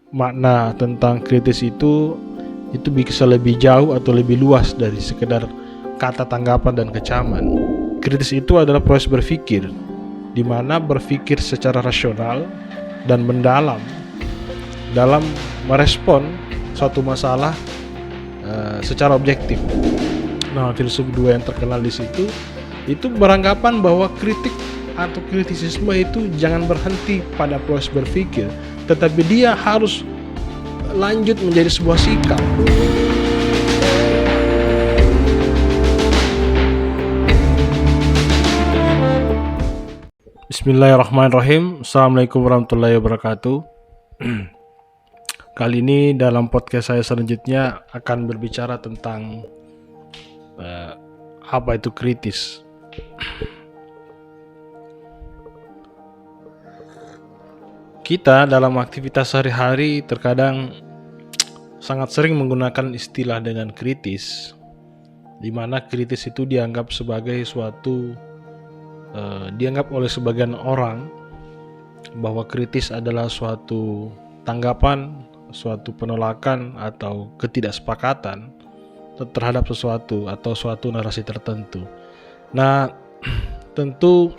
makna tentang kritis itu bisa lebih jauh atau lebih luas dari sekedar kata tanggapan dan kecaman. Kritis itu adalah proses berpikir, di mana berpikir secara rasional dan mendalam dalam merespon suatu masalah secara objektif. Nah, filsuf dua yang terkenal di situ itu beranggapan bahwa kritik atau kritisisme itu jangan berhenti pada proses berpikir, tetapi dia harus lanjut menjadi sebuah sikap. Bismillahirrahmanirrahim. Assalamualaikum warahmatullahi wabarakatuh. Kali ini dalam podcast saya selanjutnya akan berbicara tentang apa itu kritis. Kita dalam aktivitas sehari-hari terkadang sangat sering menggunakan istilah dengan kritis, di mana kritis itu dianggap sebagai suatu dianggap oleh sebagian orang bahwa kritis adalah suatu tanggapan, suatu penolakan atau ketidaksepakatan terhadap sesuatu atau suatu narasi tertentu. Nah, tentu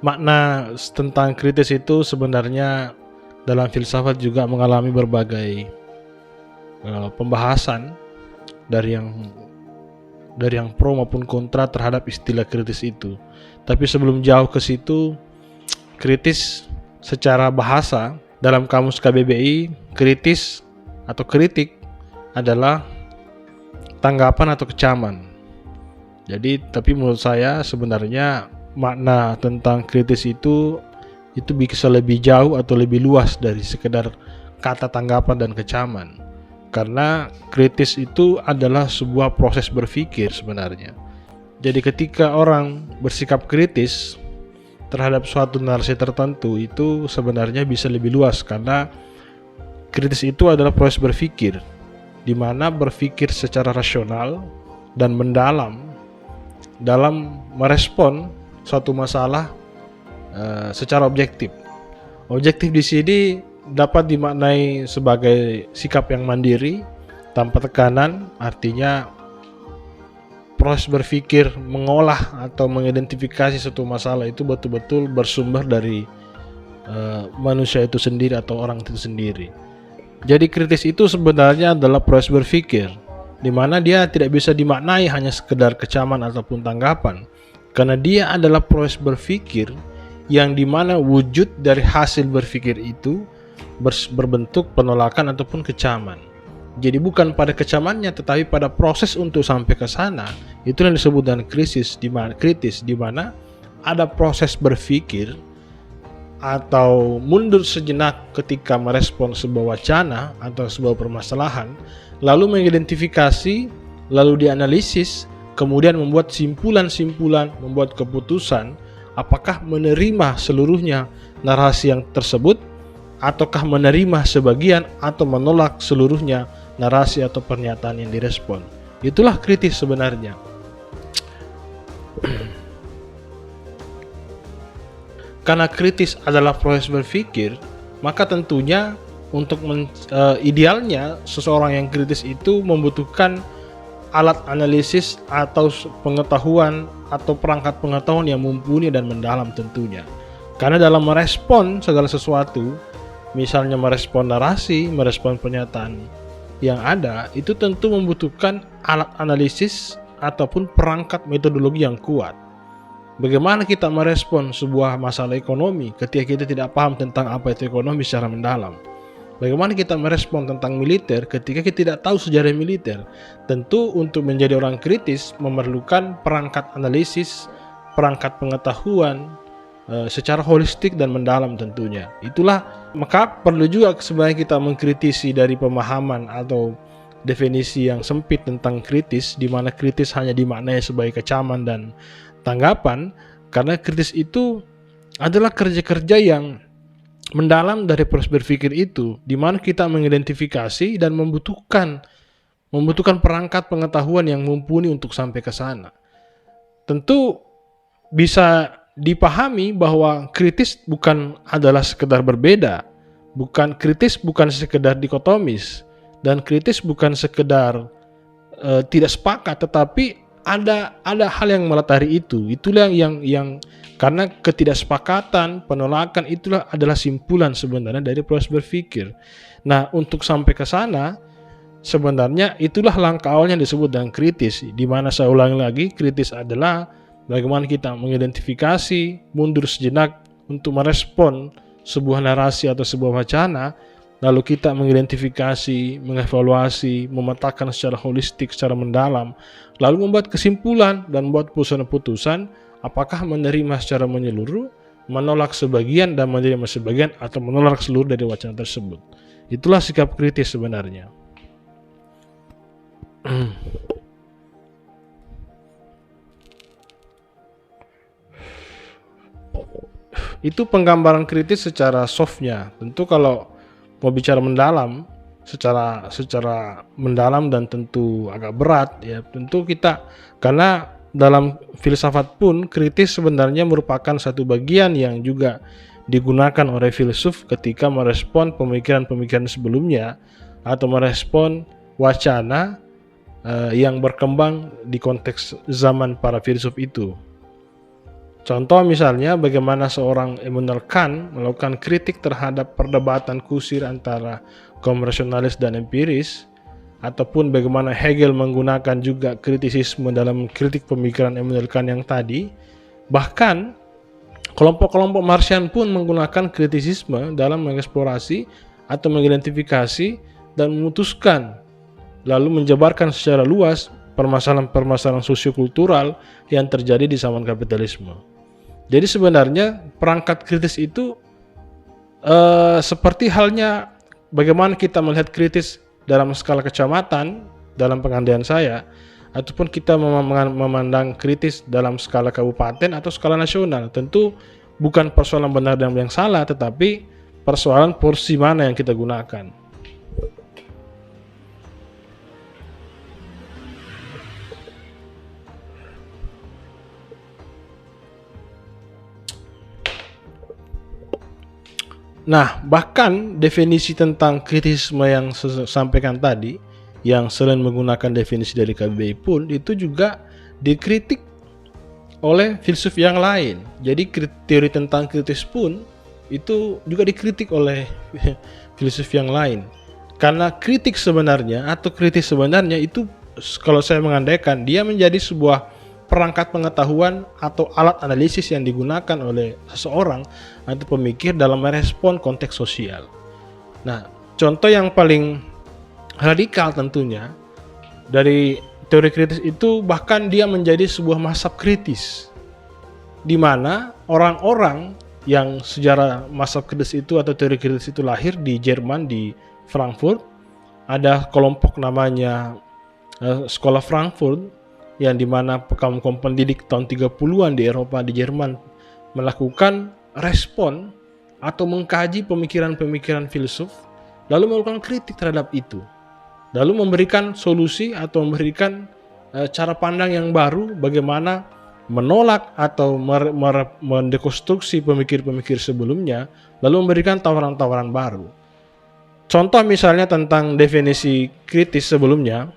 makna tentang kritis itu sebenarnya dalam filsafat juga mengalami berbagai pembahasan dari yang pro maupun kontra terhadap istilah kritis itu. Tapi sebelum jauh ke situ, kritis secara bahasa dalam kamus KBBI, kritis atau kritik adalah tanggapan atau kecaman. Jadi, tapi menurut saya sebenarnya makna tentang kritis itu bisa lebih jauh atau lebih luas dari sekedar kata tanggapan dan kecaman. Karena kritis itu adalah sebuah proses berpikir sebenarnya. Jadi ketika orang bersikap kritis terhadap suatu narasi tertentu, itu sebenarnya bisa lebih luas, karena kritis itu adalah proses berpikir, di mana berpikir secara rasional dan mendalam dalam merespon suatu masalah secara objektif. Objektif di sini dapat dimaknai sebagai sikap yang mandiri, tanpa tekanan, artinya proses berpikir mengolah atau mengidentifikasi suatu masalah itu betul-betul bersumber dari manusia itu sendiri atau orang itu sendiri. Jadi kritis itu sebenarnya adalah proses berpikir, di mana dia tidak bisa dimaknai hanya sekedar kecaman ataupun tanggapan, karena dia adalah proses berpikir yang dimana wujud dari hasil berpikir itu berbentuk penolakan ataupun kecaman. Jadi bukan pada kecamannya, tetapi pada proses untuk sampai ke sana. Itu yang disebut dengan kritis, di mana ada proses berpikir atau mundur sejenak ketika merespon sebuah wacana atau sebuah permasalahan, lalu mengidentifikasi, lalu dianalisis, kemudian membuat simpulan-simpulan, membuat keputusan, apakah menerima seluruhnya narasi yang tersebut, ataukah menerima sebagian atau menolak seluruhnya narasi atau pernyataan yang direspon. Itulah kritis sebenarnya. Karena kritis adalah proses berpikir, maka tentunya untuk idealnya seseorang yang kritis itu membutuhkan alat analisis atau pengetahuan atau perangkat pengetahuan yang mumpuni dan mendalam tentunya. Karena dalam merespon segala sesuatu, misalnya merespon narasi, merespon pernyataan yang ada, itu tentu membutuhkan alat analisis ataupun perangkat metodologi yang kuat. Bagaimana kita merespon sebuah masalah ekonomi ketika kita tidak paham tentang apa itu ekonomi secara mendalam? Bagaimana kita merespon tentang militer ketika kita tidak tahu sejarah militer? Tentu untuk menjadi orang kritis memerlukan perangkat analisis, perangkat pengetahuan secara holistik dan mendalam tentunya. Itulah maka perlu juga sebenarnya kita mengkritisi dari pemahaman atau definisi yang sempit tentang kritis, di mana kritis hanya dimaknai sebagai kecaman dan tanggapan, karena kritis itu adalah kerja-kerja yang mendalam dari proses berpikir itu, di mana kita mengidentifikasi dan membutuhkan perangkat pengetahuan yang mumpuni untuk sampai ke sana. Tentu bisa dipahami bahwa kritis bukan adalah sekedar berbeda bukan sekedar dikotomis, dan kritis bukan sekedar tidak sepakat, tetapi ada hal yang melatari itu. Itulah yang karena ketidaksepakatan, penolakan itulah adalah simpulan sebenarnya dari proses berpikir. Nah, untuk sampai ke sana sebenarnya itulah langkah awal yang disebut dengan kritis, di mana saya ulangi lagi, kritis adalah bagaimana kita mengidentifikasi, mundur sejenak untuk merespon sebuah narasi atau sebuah wacana, lalu kita mengidentifikasi, mengevaluasi, memetakan secara holistik, secara mendalam, lalu membuat kesimpulan dan membuat putusan-putusan, apakah menerima secara menyeluruh, menolak sebagian dan menerima sebagian, atau menolak seluruh dari wacana tersebut. Itulah sikap kritis sebenarnya. Itu penggambaran kritis secara softnya. Tentu kalau mau bicara mendalam, secara mendalam dan tentu agak berat ya, tentu kita, karena dalam filsafat pun kritis sebenarnya merupakan satu bagian yang juga digunakan oleh filsuf ketika merespon pemikiran-pemikiran sebelumnya atau merespon wacana yang berkembang di konteks zaman para filsuf itu. Contoh misalnya bagaimana seorang Immanuel Kant melakukan kritik terhadap perdebatan kusir antara kaum rasionalis dan empiris, ataupun bagaimana Hegel menggunakan juga kritisisme dalam kritik pemikiran Immanuel Kant yang tadi. Bahkan kelompok-kelompok Marxian pun menggunakan kritisisme dalam mengeksplorasi atau mengidentifikasi dan memutuskan, lalu menjabarkan secara luas permasalahan-permasalahan sosiokultural yang terjadi di zaman kapitalisme. Jadi sebenarnya perangkat kritis itu seperti halnya bagaimana kita melihat kritis dalam skala kecamatan dalam pengandaian saya, ataupun kita memandang kritis dalam skala kabupaten atau skala nasional. Tentu bukan persoalan benar dan yang salah, tetapi persoalan porsi mana yang kita gunakan. Nah, bahkan definisi tentang kritisisme yang saya sampaikan tadi, yang selain menggunakan definisi dari KBBI pun, itu juga dikritik oleh filsuf yang lain. Jadi teori tentang kritis pun itu juga dikritik oleh filsuf yang lain. Karena kritik sebenarnya atau kritis sebenarnya itu, kalau saya mengandaikan, dia menjadi sebuah perangkat pengetahuan atau alat analisis yang digunakan oleh seseorang atau pemikir dalam merespon konteks sosial. Nah, contoh yang paling radikal tentunya dari teori kritis itu, bahkan dia menjadi sebuah mazhab kritis, di mana orang-orang yang sejarah mazhab kritis itu atau teori kritis itu lahir di Jerman, di Frankfurt. Ada kelompok namanya Sekolah Frankfurt, yang dimana kaum-kaum pendidik tahun 30-an di Eropa, di Jerman, melakukan respon atau mengkaji pemikiran-pemikiran filsuf, lalu melakukan kritik terhadap itu, lalu memberikan solusi atau memberikan cara pandang yang baru bagaimana menolak atau mendekonstruksi pemikir-pemikir sebelumnya, lalu memberikan tawaran-tawaran baru. Contoh misalnya tentang definisi kritis sebelumnya.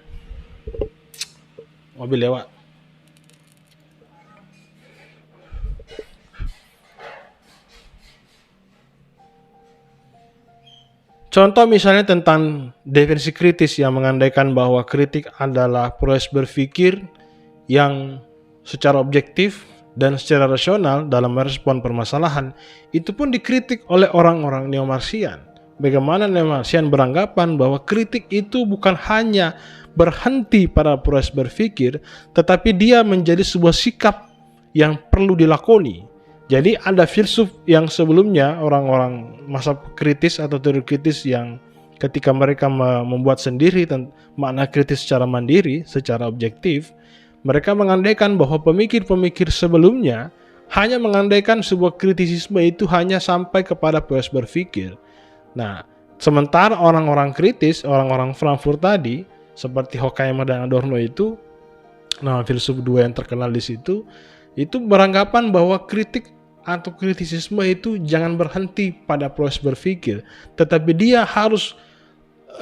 Mobil lewat. Contoh misalnya tentang definisi kritis yang mengandaikan bahwa kritik adalah proses berpikir yang secara objektif dan secara rasional dalam merespon permasalahan. Itu pun dikritik oleh orang-orang neo-Marxian. Bagaimana neo-Marxian beranggapan bahwa kritik itu bukan hanya berhenti pada proses berpikir, tetapi dia menjadi sebuah sikap yang perlu dilakoni. Jadi ada filsuf yang sebelumnya, orang-orang masa kritis atau teori kritis, yang ketika mereka membuat sendiri makna kritis secara mandiri, secara objektif, mereka mengandaikan bahwa pemikir-pemikir sebelumnya hanya mengandaikan sebuah kritisisme itu hanya sampai kepada proses berpikir. Nah, sementara orang-orang kritis, orang-orang Frankfurt tadi, seperti Horkheimer dan Adorno itu, nah filsuf dua yang terkenal di situ, itu beranggapan bahwa kritik atau kritisisme itu jangan berhenti pada proses berpikir, tetapi dia harus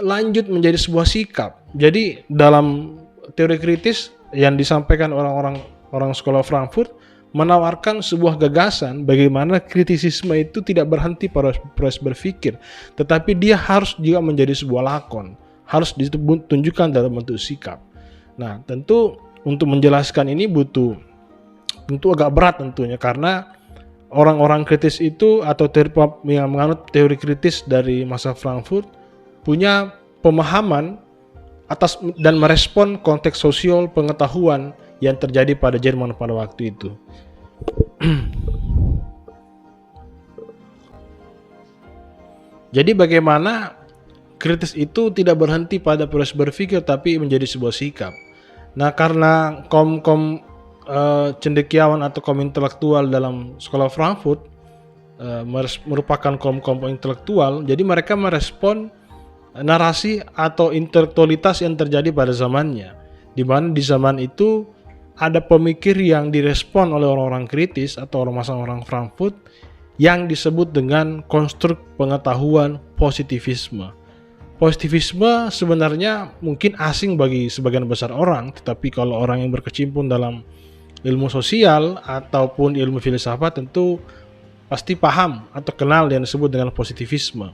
lanjut menjadi sebuah sikap. Jadi dalam teori kritis yang disampaikan orang sekolah Frankfurt menawarkan sebuah gagasan bagaimana kritisisme itu tidak berhenti pada proses berpikir, tetapi dia harus juga menjadi sebuah lakon, harus ditunjukkan dalam bentuk sikap. Nah, tentu untuk menjelaskan ini tentu agak berat tentunya, karena orang-orang kritis itu atau yang menganut teori kritis dari masa Frankfurt punya pemahaman atas dan merespon konteks sosial pengetahuan yang terjadi pada Jerman pada waktu itu. Jadi bagaimana kritis itu tidak berhenti pada proses berpikir tapi menjadi sebuah sikap. Nah, karena kaum cendekiawan atau kaum intelektual dalam sekolah Frankfurt merupakan kaum intelektual, jadi mereka merespon narasi atau intelektualitas yang terjadi pada zamannya, di mana di zaman itu ada pemikir yang direspon oleh orang-orang kritis atau orang Frankfurt yang disebut dengan konstruk pengetahuan positivisme. Positivisme sebenarnya mungkin asing bagi sebagian besar orang, tetapi kalau orang yang berkecimpung dalam ilmu sosial ataupun ilmu filsafat tentu pasti paham atau kenal yang disebut dengan positivisme.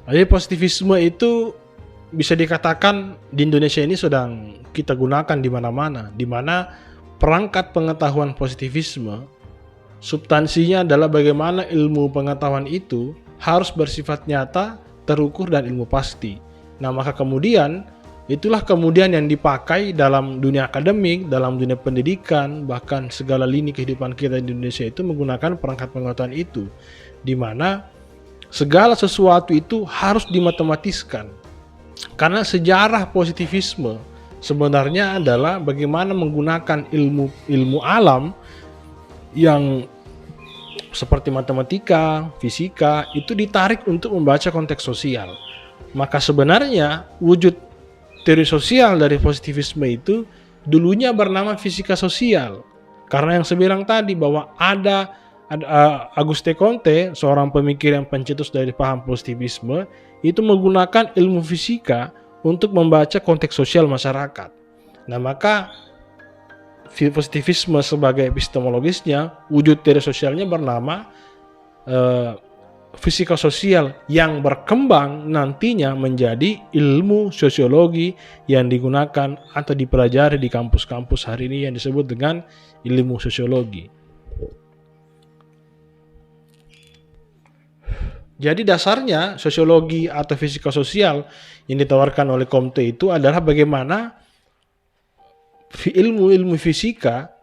Jadi positivisme itu bisa dikatakan di Indonesia ini sedang kita gunakan di mana-mana, di mana perangkat pengetahuan positivisme substansinya adalah bagaimana ilmu pengetahuan itu harus bersifat nyata, terukur dan ilmu pasti. Nah, maka kemudian itulah kemudian yang dipakai dalam dunia akademik, dalam dunia pendidikan, bahkan segala lini kehidupan kita di Indonesia itu menggunakan perangkat pengetahuan itu, di mana segala sesuatu itu harus dimatematiskan. Karena sejarah positivisme sebenarnya adalah bagaimana menggunakan ilmu alam yang seperti matematika, fisika itu ditarik untuk membaca konteks sosial. Maka sebenarnya wujud teori sosial dari positivisme itu dulunya bernama fisika sosial. Karena yang saya bilang tadi bahwa ada Auguste Comte, seorang pemikir yang pencetus dari paham positivisme, itu menggunakan ilmu fisika untuk membaca konteks sosial masyarakat. Nah, maka positivisme sebagai epistemologisnya, wujud teori sosialnya bernama fisika sosial yang berkembang nantinya menjadi ilmu sosiologi yang digunakan atau dipelajari di kampus-kampus hari ini yang disebut dengan ilmu sosiologi. Jadi dasarnya sosiologi atau fisika sosial yang ditawarkan oleh Comte itu adalah bagaimana ilmu fisika,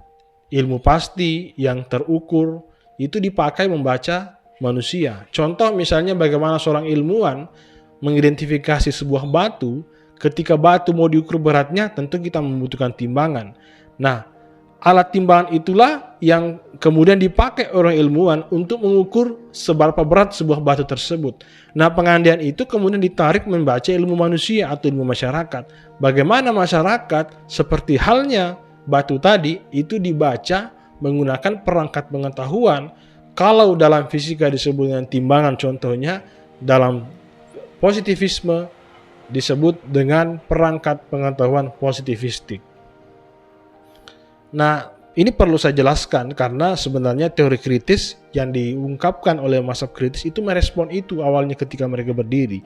ilmu pasti yang terukur itu dipakai membaca manusia. Contoh misalnya bagaimana seorang ilmuwan mengidentifikasi sebuah batu, ketika batu mau diukur beratnya tentu kita membutuhkan timbangan. Nah, alat timbangan itulah yang kemudian dipakai orang ilmuwan untuk mengukur seberapa berat sebuah batu tersebut. Nah, pengandian itu kemudian ditarik membaca ilmu manusia atau ilmu masyarakat. Bagaimana masyarakat seperti halnya batu tadi itu dibaca menggunakan perangkat pengetahuan. Kalau dalam fisika disebut dengan timbangan contohnya, dalam positivisme disebut dengan perangkat pengetahuan positivistik. Nah, ini perlu saya jelaskan karena sebenarnya teori kritis yang diungkapkan oleh mazhab kritis itu merespon itu awalnya ketika mereka berdiri.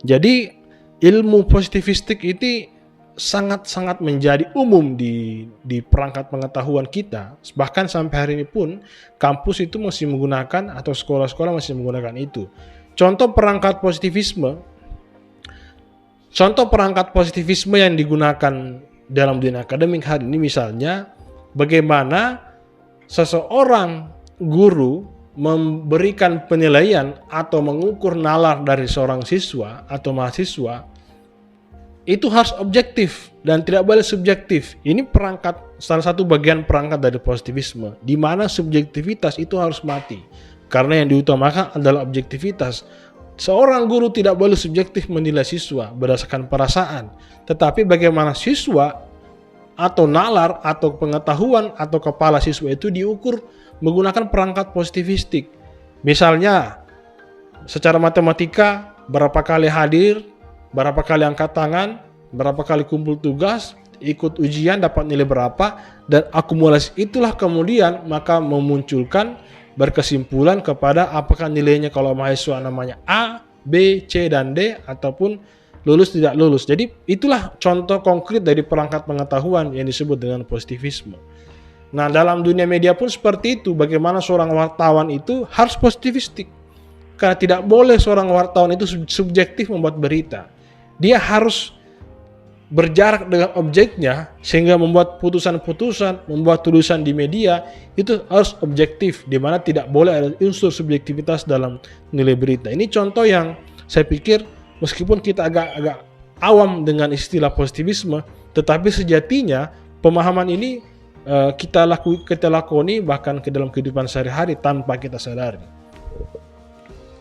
Jadi ilmu positivistik itu sangat-sangat menjadi umum di perangkat pengetahuan kita. Bahkan sampai hari ini pun kampus itu masih menggunakan atau sekolah-sekolah masih menggunakan itu. Contoh perangkat positivisme yang digunakan dalam dunia akademik hari ini misalnya bagaimana seseorang guru memberikan penilaian atau mengukur nalar dari seorang siswa atau mahasiswa itu harus objektif dan tidak boleh subjektif. Ini salah satu bagian perangkat dari positivisme, di mana subjektivitas itu harus mati. Karena yang diutamakan adalah objektivitas. Seorang guru tidak boleh subjektif menilai siswa berdasarkan perasaan, tetapi bagaimana siswa atau nalar atau pengetahuan atau kepala siswa itu diukur menggunakan perangkat positivistik. Misalnya secara matematika berapa kali hadir, berapa kali angkat tangan, berapa kali kumpul tugas, ikut ujian dapat nilai berapa, dan akumulasi itulah kemudian maka memunculkan berkesimpulan kepada apakah nilainya kalau mahasiswa namanya A, B, C, dan D ataupun lulus tidak lulus. Jadi itulah contoh konkret dari perangkat pengetahuan yang disebut dengan positivisme. Nah, dalam dunia media pun seperti itu, bagaimana seorang wartawan itu harus positivistik. Karena tidak boleh seorang wartawan itu subjektif membuat berita. Dia harus berjarak dengan objeknya sehingga membuat putusan-putusan, membuat tulisan di media itu harus objektif, di mana tidak boleh ada unsur subjektivitas dalam nilai berita. Ini contoh yang saya pikir meskipun kita agak awam dengan istilah positivisme, tetapi sejatinya pemahaman ini kita lakoni bahkan ke dalam kehidupan sehari-hari tanpa kita sadari.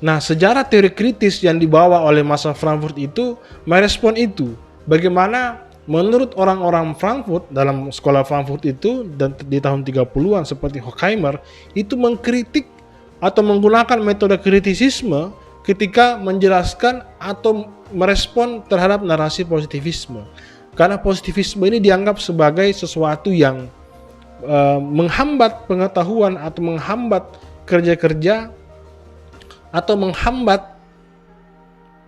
Nah, sejarah teori kritis yang dibawa oleh masa Frankfurt itu merespon itu. Bagaimana menurut orang-orang Frankfurt dalam sekolah Frankfurt itu dan di tahun 30-an seperti Horkheimer itu mengkritik atau menggunakan metode kritisisme ketika menjelaskan atau merespon terhadap narasi positivisme. Karena positivisme ini dianggap sebagai sesuatu yang menghambat pengetahuan atau menghambat kerja-kerja atau menghambat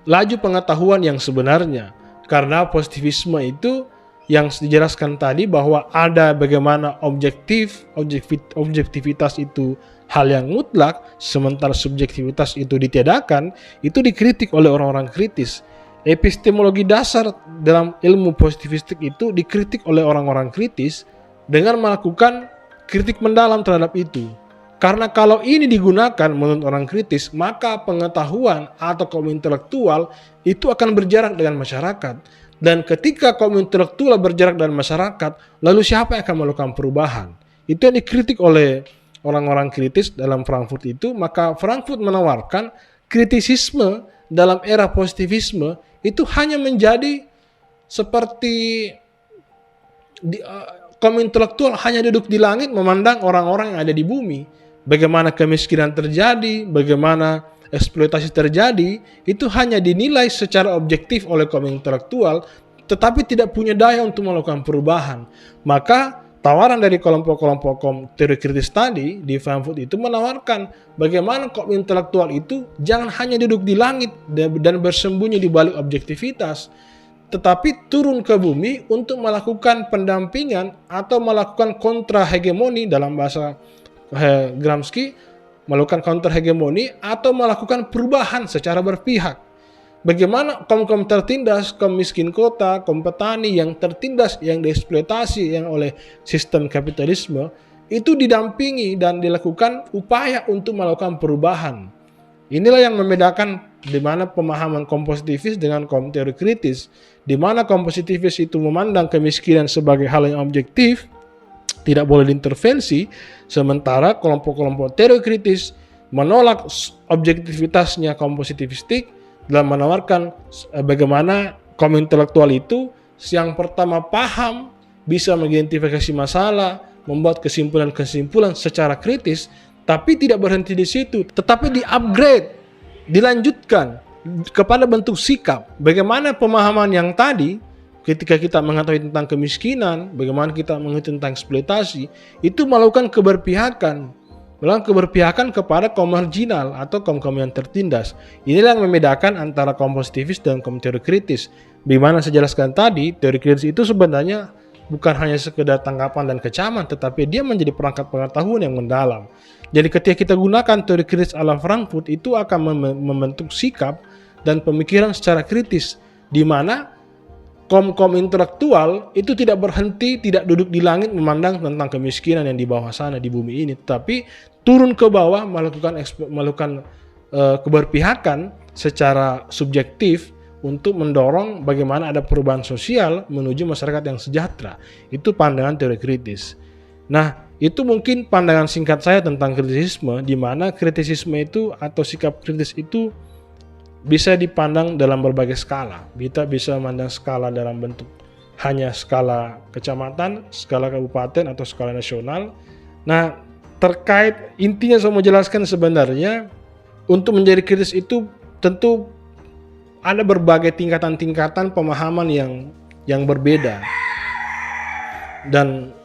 laju pengetahuan yang sebenarnya. Karena positivisme itu yang dijelaskan tadi bahwa ada bagaimana objektivitas itu hal yang mutlak, sementara subjektivitas itu ditiadakan, itu dikritik oleh orang-orang kritis. Epistemologi dasar dalam ilmu positivistik itu dikritik oleh orang-orang kritis dengan melakukan kritik mendalam terhadap itu. Karena kalau ini digunakan menurut orang kritis, maka pengetahuan atau kaum intelektual itu akan berjarak dengan masyarakat. Dan ketika kaum intelektual berjarak dengan masyarakat, lalu siapa yang akan melakukan perubahan? Itu yang dikritik oleh orang-orang kritis dalam Frankfurt itu. Maka Frankfurt menawarkan kritisisme dalam era positivisme itu hanya menjadi seperti kaum intelektual hanya duduk di langit memandang orang-orang yang ada di bumi. Bagaimana kemiskinan terjadi, bagaimana eksploitasi terjadi, itu hanya dinilai secara objektif oleh kaum intelektual, tetapi tidak punya daya untuk melakukan perubahan. Maka tawaran dari kelompok-kelompok teori kritis tadi di Frankfurt itu menawarkan bagaimana kaum intelektual itu jangan hanya duduk di langit dan bersembunyi di balik objektivitas, tetapi turun ke bumi untuk melakukan pendampingan atau melakukan kontra hegemoni dalam bahasa Gramsci, melakukan counter hegemoni atau melakukan perubahan secara berpihak. Bagaimana kaum-kaum tertindas, kaum miskin kota, kaum petani yang tertindas, yang dieksploitasi yang oleh sistem kapitalisme itu didampingi dan dilakukan upaya untuk melakukan perubahan. Inilah yang membedakan di mana pemahaman kaum positivis dengan kaum teori kritis, di mana kaum positivis itu memandang kemiskinan sebagai hal yang objektif, tidak boleh diintervensi, sementara kelompok-kelompok teori kritis menolak objektivitasnya kaum positivistik dalam menawarkan bagaimana kaum intelektual itu yang pertama paham, bisa mengidentifikasi masalah, membuat kesimpulan-kesimpulan secara kritis, tapi tidak berhenti di situ, tetapi di-upgrade, dilanjutkan kepada bentuk sikap. Bagaimana pemahaman yang tadi ketika kita mengetahui tentang kemiskinan, bagaimana kita mengetahui tentang eksploitasi, itu melakukan keberpihakan kepada kaum marginal atau kaum-kaum yang tertindas. Inilah yang membedakan antara kaum positivis dan kaum teori kritis. Bagaimana saya jelaskan tadi, teori kritis itu sebenarnya bukan hanya sekedar tanggapan dan kecaman, tetapi dia menjadi perangkat pengetahuan yang mendalam. Jadi ketika kita gunakan teori kritis ala Frankfurt, itu akan membentuk sikap dan pemikiran secara kritis, di mana kaum intelektual itu tidak berhenti, tidak duduk di langit memandang tentang kemiskinan yang di bawah sana di bumi ini, tapi turun ke bawah melakukan keberpihakan secara subjektif untuk mendorong bagaimana ada perubahan sosial menuju masyarakat yang sejahtera. Itu pandangan teori kritis. Nah, itu mungkin pandangan singkat saya tentang kritisisme, di mana kritisisme itu atau sikap kritis itu bisa dipandang dalam berbagai skala. Kita bisa memandang skala dalam bentuk hanya skala kecamatan, skala kabupaten atau skala nasional. Nah, terkait intinya saya mau jelaskan sebenarnya untuk menjadi kritis itu tentu ada berbagai tingkatan-tingkatan pemahaman yang berbeda. Dan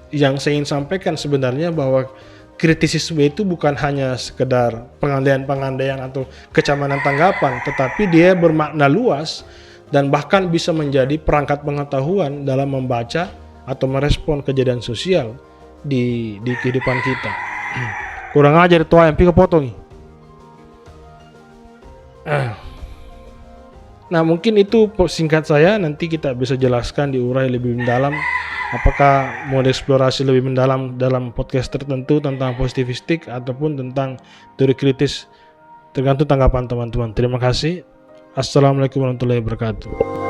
yang saya ingin sampaikan sebenarnya bahwa kritisisme itu bukan hanya sekedar pengandaian-pengandaian atau kecaman tanggapan, tetapi dia bermakna luas dan bahkan bisa menjadi perangkat pengetahuan dalam membaca atau merespon kejadian sosial di kehidupan kita. Kurang ajar itu ayam, pika potong. Nah, mungkin itu singkat saya, nanti kita bisa jelaskan diurai lebih mendalam. Apakah mau eksplorasi lebih mendalam dalam podcast tertentu tentang positivistik ataupun tentang teori kritis, tergantung tanggapan teman-teman. Terima kasih. Assalamualaikum warahmatullahi wabarakatuh.